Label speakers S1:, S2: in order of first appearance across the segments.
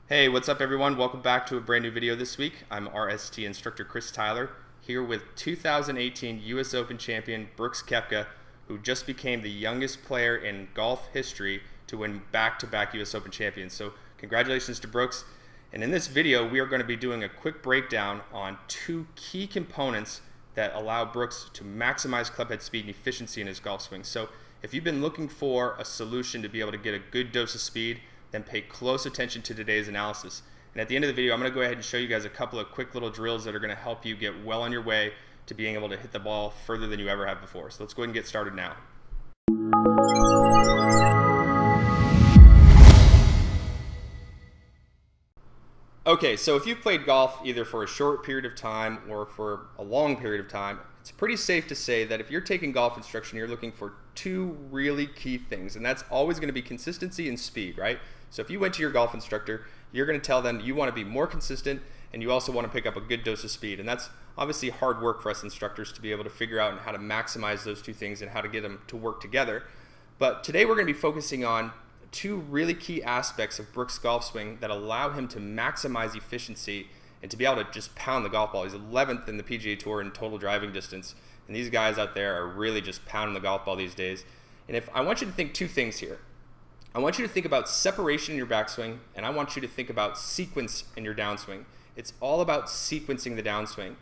S1: Hey, what's up everyone? Welcome back to a brand new video this week. I'm RST instructor Chris Tyler here with 2018 US Open champion Brooks Koepka, who just became the youngest player in golf history to win back-to-back US Open champions. So congratulations to Brooks. And in this video, we are going to be doing a quick breakdown on two key components that allow Brooks to maximize clubhead speed and efficiency in his golf swing. So if you've been looking for a solution to be able to get a good dose of speed, then pay close attention to today's analysis. And at the end of the video, I'm going to go ahead and show you guys a couple of quick little drills that are going to help you get well on your way to being able to hit the ball further than you ever have before. So let's go ahead and get started now. Okay, so if you've played golf either for a short period of time or for a long period of time, it's pretty safe to say that if you're taking golf instruction, you're looking for two really key things, and that's always going to be consistency and speed, right? So if you went to your golf instructor, you're going to tell them you want to be more consistent and you also want to pick up a good dose of speed. And that's obviously hard work for us instructors to be able to figure out how to maximize those two things and how to get them to work together. But today we're going to be focusing on two really key aspects of Brooks' golf swing that allow him to maximize efficiency and to be able to just pound the golf ball. He's 11th in the PGA Tour in total driving distance, and these guys out there are really just pounding the golf ball these days. And I want you to think two things here. I want you to think about separation in your backswing, and I want you to think about sequence in your downswing. It's all about sequencing the downswing.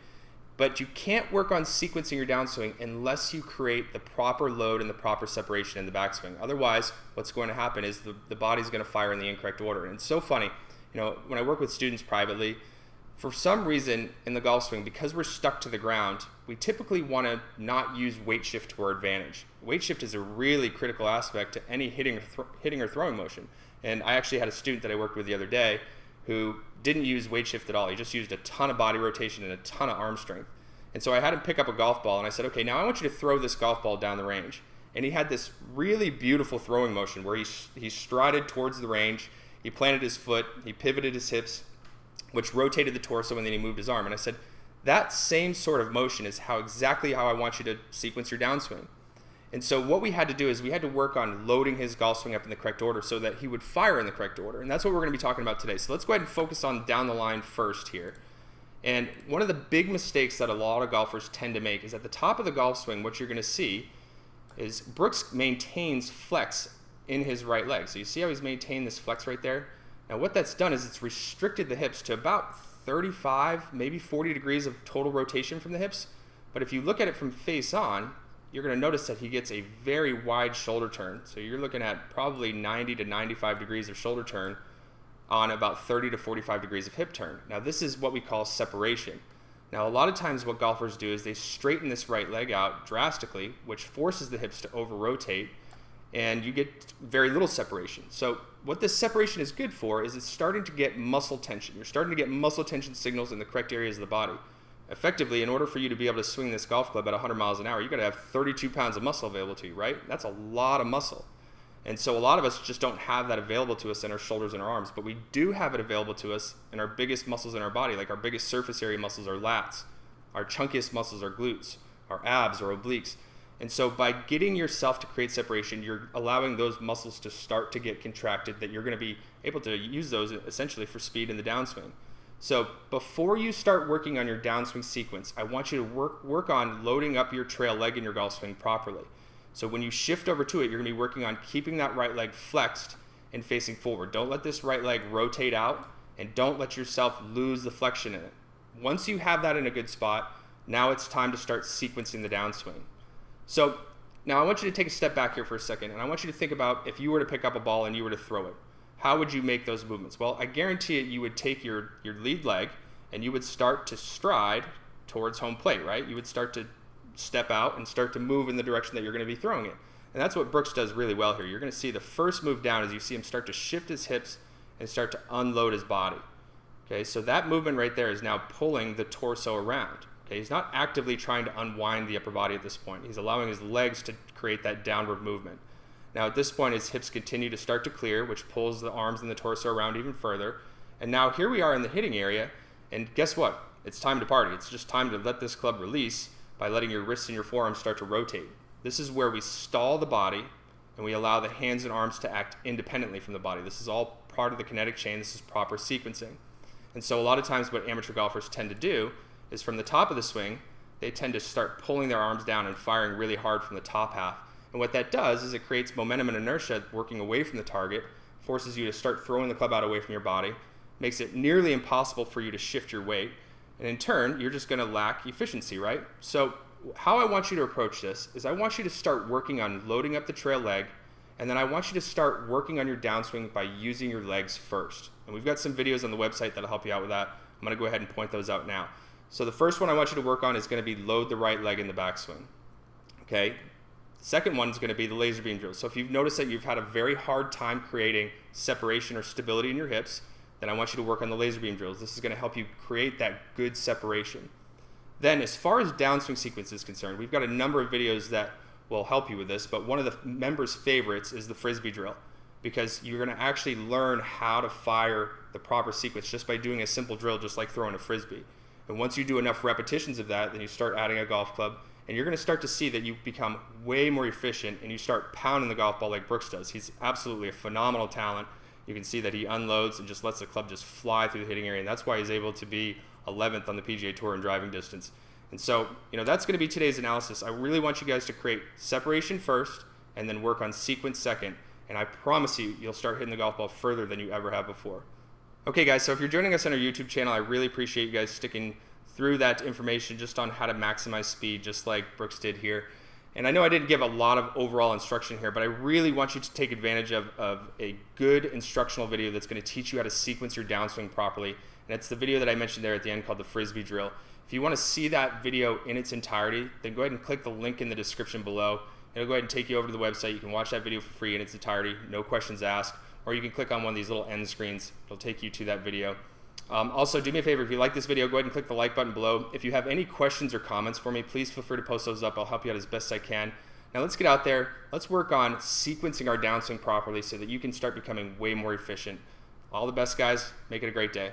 S1: But you can't work on sequencing your downswing unless you create the proper load and the proper separation in the backswing. Otherwise, what's going to happen is the body's going to fire in the incorrect order. And it's so funny, when I work with students privately, for some reason in the golf swing, because we're stuck to the ground, we typically want to not use weight shift to our advantage. Weight shift is a really critical aspect to any hitting or throwing motion. And I actually had a student that I worked with the other day who didn't use weight shift at all. He just used a ton of body rotation and a ton of arm strength. And so I had him pick up a golf ball and I said, okay, now I want you to throw this golf ball down the range. And he had this really beautiful throwing motion where he strided towards the range, he planted his foot, he pivoted his hips, which rotated the torso, and then he moved his arm. And I said, that same sort of motion is exactly how I want you to sequence your downswing. And so what we had to do is we had to work on loading his golf swing up in the correct order so that he would fire in the correct order. And that's what we're going to be talking about today. So let's go ahead and focus on down the line first here. And one of the big mistakes that a lot of golfers tend to make is at the top of the golf swing, what you're going to see is Brooks maintains flex in his right leg. So you see how he's maintained this flex right there? Now what that's done is it's restricted the hips to about 35, maybe 40 degrees of total rotation from the hips. But if you look at it from face on, you're going to notice that he gets a very wide shoulder turn. So you're looking at probably 90 to 95 degrees of shoulder turn on about 30 to 45 degrees of hip turn. Now this is what we call separation. Now a lot of times what golfers do is they straighten this right leg out drastically, which forces the hips to over-rotate, and you get very little separation. So what this separation is good for is it's starting to get muscle tension. You're starting to get muscle tension signals in the correct areas of the body. Effectively, in order for you to be able to swing this golf club at 100 miles an hour, you've got to have 32 pounds of muscle available to you, right? That's a lot of muscle. And so a lot of us just don't have that available to us in our shoulders and our arms, but we do have it available to us in our biggest muscles in our body, like our biggest surface area muscles are lats, our chunkiest muscles are glutes, our abs or obliques. And so by getting yourself to create separation, you're allowing those muscles to start to get contracted, that you're going to be able to use those essentially for speed in the downswing. So before you start working on your downswing sequence, I want you to work on loading up your trail leg in your golf swing properly. So when you shift over to it, you're going to be working on keeping that right leg flexed and facing forward. Don't let this right leg rotate out, and don't let yourself lose the flexion in it. Once you have that in a good spot, now it's time to start sequencing the downswing. So now I want you to take a step back here for a second, and I want you to think about if you were to pick up a ball and you were to throw it. How would you make those movements? Well, I guarantee it, you would take your lead leg and you would start to stride towards home plate, right? You would start to step out and start to move in the direction that you're going to be throwing it. And that's what Brooks does really well here. You're going to see the first move down as you see him start to shift his hips and start to unload his body. Okay, so that movement right there is now pulling the torso around. Okay, he's not actively trying to unwind the upper body at this point. He's allowing his legs to create that downward movement. Now at this point, his hips continue to start to clear, which pulls the arms and the torso around even further. And now here we are in the hitting area, and guess what? It's time to party. It's just time to let this club release by letting your wrists and your forearms start to rotate. This is where we stall the body and we allow the hands and arms to act independently from the body. This is all part of the kinetic chain. This is proper sequencing. And so a lot of times what amateur golfers tend to do is from the top of the swing, they tend to start pulling their arms down and firing really hard from the top half. And what that does is it creates momentum and inertia working away from the target, forces you to start throwing the club out away from your body, makes it nearly impossible for you to shift your weight, and in turn, you're just going to lack efficiency, right? So how I want you to approach this is I want you to start working on loading up the trail leg, and then I want you to start working on your downswing by using your legs first. And we've got some videos on the website that'll help you out with that. I'm going to go ahead and point those out now. So the first one I want you to work on is going to be load the right leg in the backswing. Okay? Second one is going to be the laser beam drill. So if you've noticed that you've had a very hard time creating separation or stability in your hips, then I want you to work on the laser beam drills. This is going to help you create that good separation. Then as far as downswing sequence is concerned, we've got a number of videos that will help you with this, but one of the members' favorites is the frisbee drill, because you're going to actually learn how to fire the proper sequence just by doing a simple drill, just like throwing a frisbee. And once you do enough repetitions of that, then you start adding a golf club, and you're going to start to see that you become way more efficient, and you start pounding the golf ball like Brooks does. He's absolutely a phenomenal talent. You can see that he unloads and just lets the club just fly through the hitting area, and that's why he's able to be 11th on the PGA Tour in driving distance. And so, that's going to be today's analysis. I really want you guys to create separation first and then work on sequence second, and I promise you, you'll start hitting the golf ball further than you ever have before. Okay guys, so if you're joining us on our YouTube channel, I really appreciate you guys sticking through that information just on how to maximize speed, just like Brooks did here. And I know I didn't give a lot of overall instruction here, but I really want you to take advantage of a good instructional video that's going to teach you how to sequence your downswing properly. And it's the video that I mentioned there at the end called the Frisbee Drill. If you want to see that video in its entirety, then go ahead and click the link in the description below. It'll go ahead and take you over to the website. You can watch that video for free in its entirety, no questions asked, or you can click on one of these little end screens. It'll take you to that video. Also, do me a favor, if you like this video, go ahead and click the like button below. If you have any questions or comments for me, please feel free to post those up. I'll help you out as best I can. Now let's get out there. Let's work on sequencing our downswing properly so that you can start becoming way more efficient. All the best, guys. Make it a great day.